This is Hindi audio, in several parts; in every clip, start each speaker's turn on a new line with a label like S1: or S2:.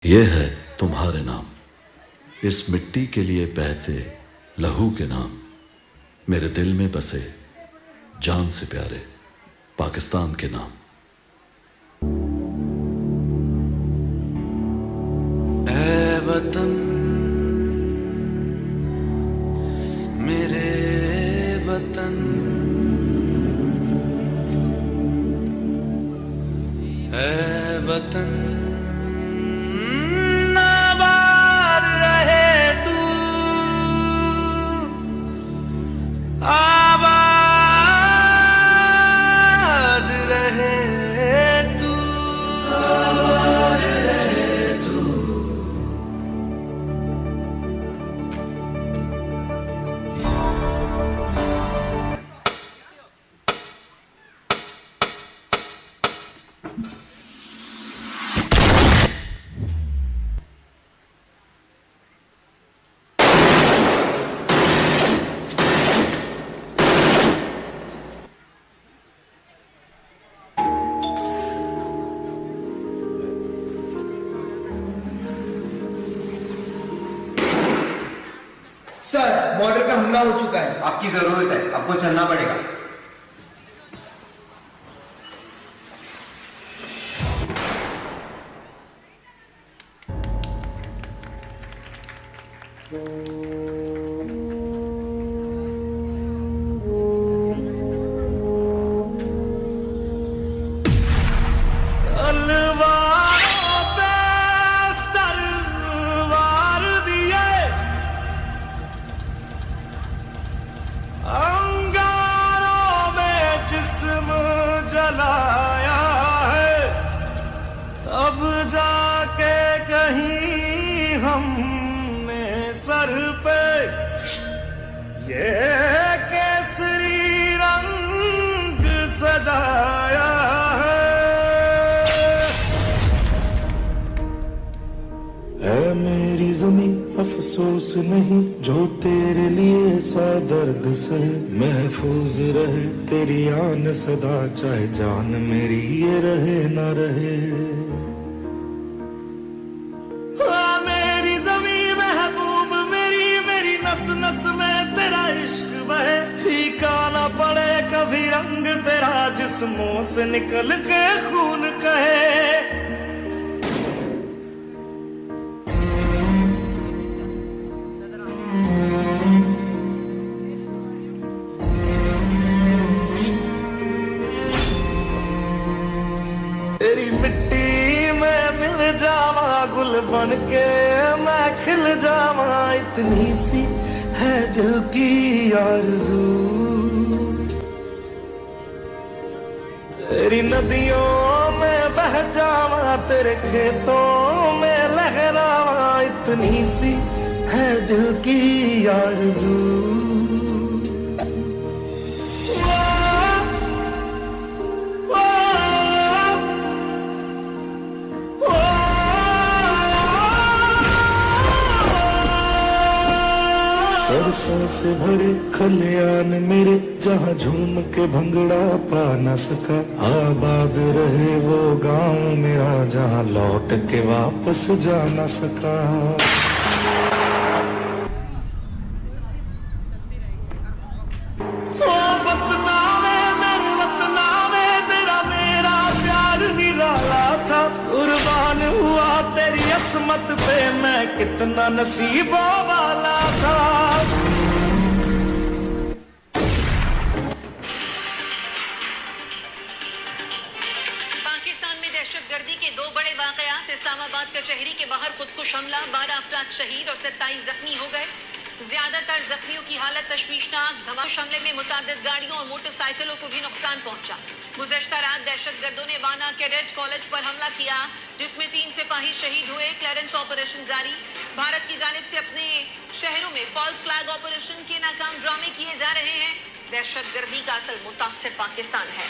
S1: ये है तुम्हारे नाम, इस मिट्टी के लिए बहते लहू के नाम, मेरे दिल में बसे जान से प्यारे पाकिस्तान के नाम।
S2: ऐ वतन मेरे वतन, ऐ वतन आबाद रहे तू, आबाद रहे तू, आबाद रहे तू।
S3: सर, बॉर्डर पे हमला हो चुका है।
S4: आपकी जरूरत है, आपको चलना पड़ेगा।
S2: तलवारों पे सरवार दिए, अंगारों में जिस्म जलाया है, तब जाके कहीं हमने सर पे ये केसरी रंग सजाया है।
S5: है मेरी जमीन अफसोस नहीं, जो तेरे लिए सौ दर्द सहे, महफूज रहे तेरी आन सदा, चाहे जान मेरी ये रहे न रहे।
S2: हाँ, मेरी ज़मीं महबूब मेरी, मेरी नस नस में तेरा इश्क बहे, फीका न पड़े कभी रंग तेरा, जिस्मों से निकल के खून कहे। तेरी मिट्टी में मिल जावा गुल बन के, मैं खिल जावा, इतनी सी है दिल की आरज़ू। तेरी नदियों में बह जावा, तेरे खेतों में लहरावा, इतनी सी है दिल की आरज़ू।
S5: सरसों से भरे खलियान मेरे, जहाँ झूम के भंगड़ा पा न सका, आबाद रहे वो गांव मेरा, जहाँ लौट के वापस जा न सका।
S2: ओ वतनावे मेरे वतनावे, तेरा मेरा प्यार निराला था, कुर्बान हुआ तेरी असमत पे, मैं कितना नसीबों वाला था।
S6: पाकिस्तान में दहशतगर्दी के दो बड़े वाकयात, इस्लामाबाद कचहरी के बाहर खुदकुश हमला, 12 अफराद शहीद और 27 जख्मी हो गए। ज्यादातर जख्मियों की हालत तशवीशनाक। धमाके हमले में मुतादिद गाड़ियों और मोटरसाइकिलों को भी नुकसान पहुंचा। गुज़श्ता रात दहशतगर्दों ने वाना कैडेट कॉलेज पर हमला किया, जिसमें 3 सिपाही शहीद हुए। क्लियरेंस ऑपरेशन जारी। भारत की जानिब से अपने शहरों में फॉल्स फ्लैग ऑपरेशन के नाकाम ड्रामे किए जा रहे हैं। दहशतगर्दी का असल मुतासिर पाकिस्तान है।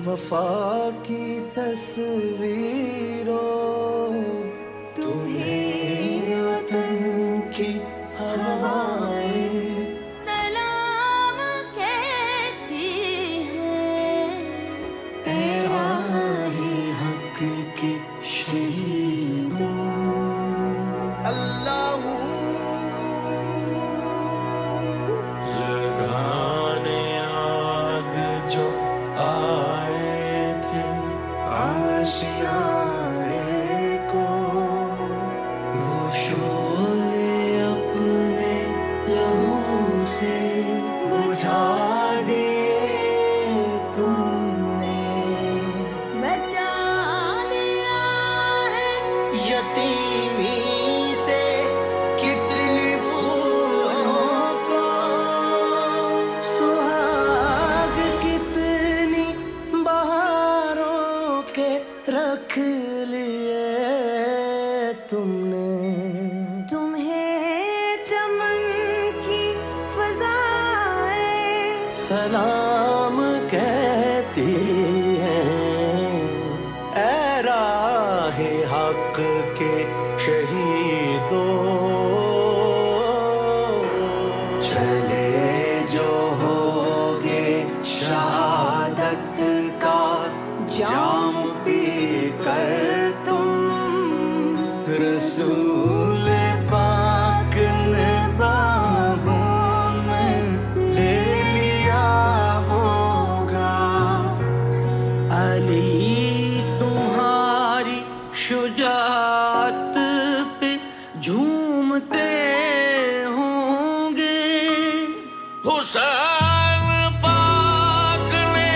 S2: वफा की तस्वीरों, तुम्हें वतन की हवा
S7: सलाम कहती है।
S5: ऐ राहे हक के शहीदों,
S7: चले जो होगे शहादत का जाम पी कर तुम, रसूल पाक ने बाहों में ले लिया होगा। अली तुम्हारी शुजाअत पे झूमते होंगे। हुसैन पाक ने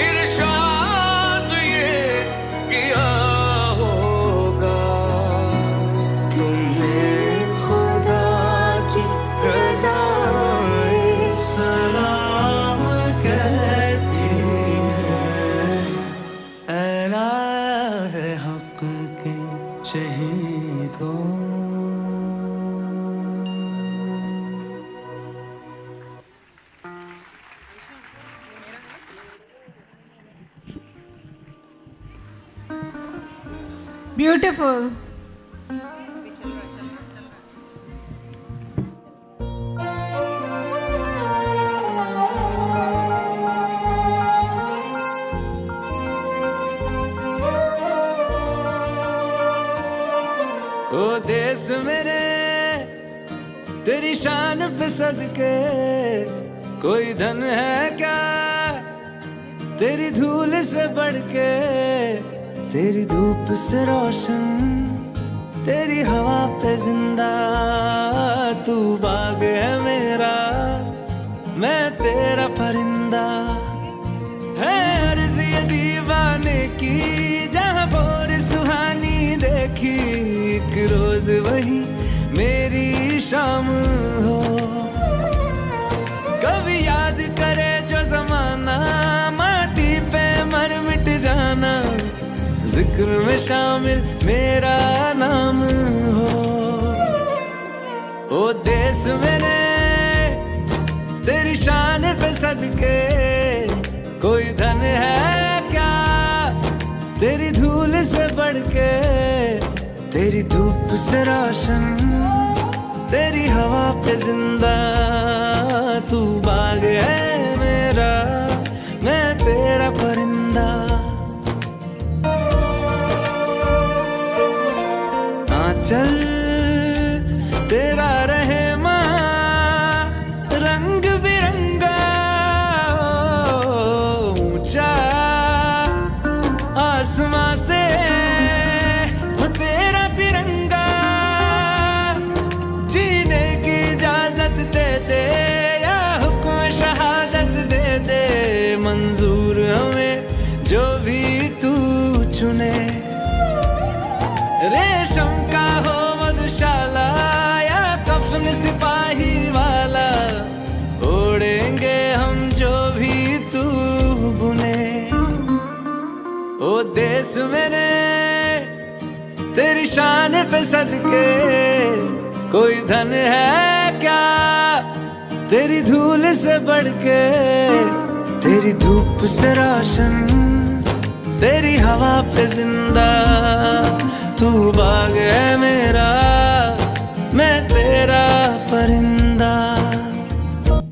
S7: इरशाद ये किया होगा, तुम्हें खुदा की रज़ाए सलाम कहती है।
S2: ऐला है हक के शहीदों।
S8: Beautiful.
S2: ओ देश मेरे तेरी शान पे सदके, कोई धन है क्या तेरी धूल से बढ़ के। तेरी धूप से रोशन, तेरी हवा पे जिंदा, तू बाग है मेरा, मैं तेरा परिंदा। है अर्ज़ ये दीवाने की, जहाँ भोर सुहानी देखी, एक रोज वही मेरी शाम हो। कभी याद करे जो जमाना, माटी पे मर मिट जाना, जिक्र में शामिल मेरा नाम हो। ओ देश मेरे तेरी शान पे सदके, कोई धन है क्या तेरी धूल से बढ़ के। तेरी धूप से रोशन, तेरी हवा पे जिंदा, तू बाग है मेरा, मैं तेरा परिंदा। आंचल तेरा रहे रंग बिरंगा, ऊंचा आसमां से वो तेरा तिरंगा। जीने की इजाजत दे दे या हुक्म शहादत दे दे, मंजूर हमें जो भी तू चुने। रेशम का हो मधुशाला या कफन सिपाही वाला, ओढ़ेंगे हम जो भी तू बुने। ओ देश मेरे तेरी शान पे सदके, कोई धन है क्या तेरी धूल से बढ़ के। तेरी धूप से रोशन, तेरी हवा पे जिंदा, तू बाग है मेरा, मैं तेरा परिंदा।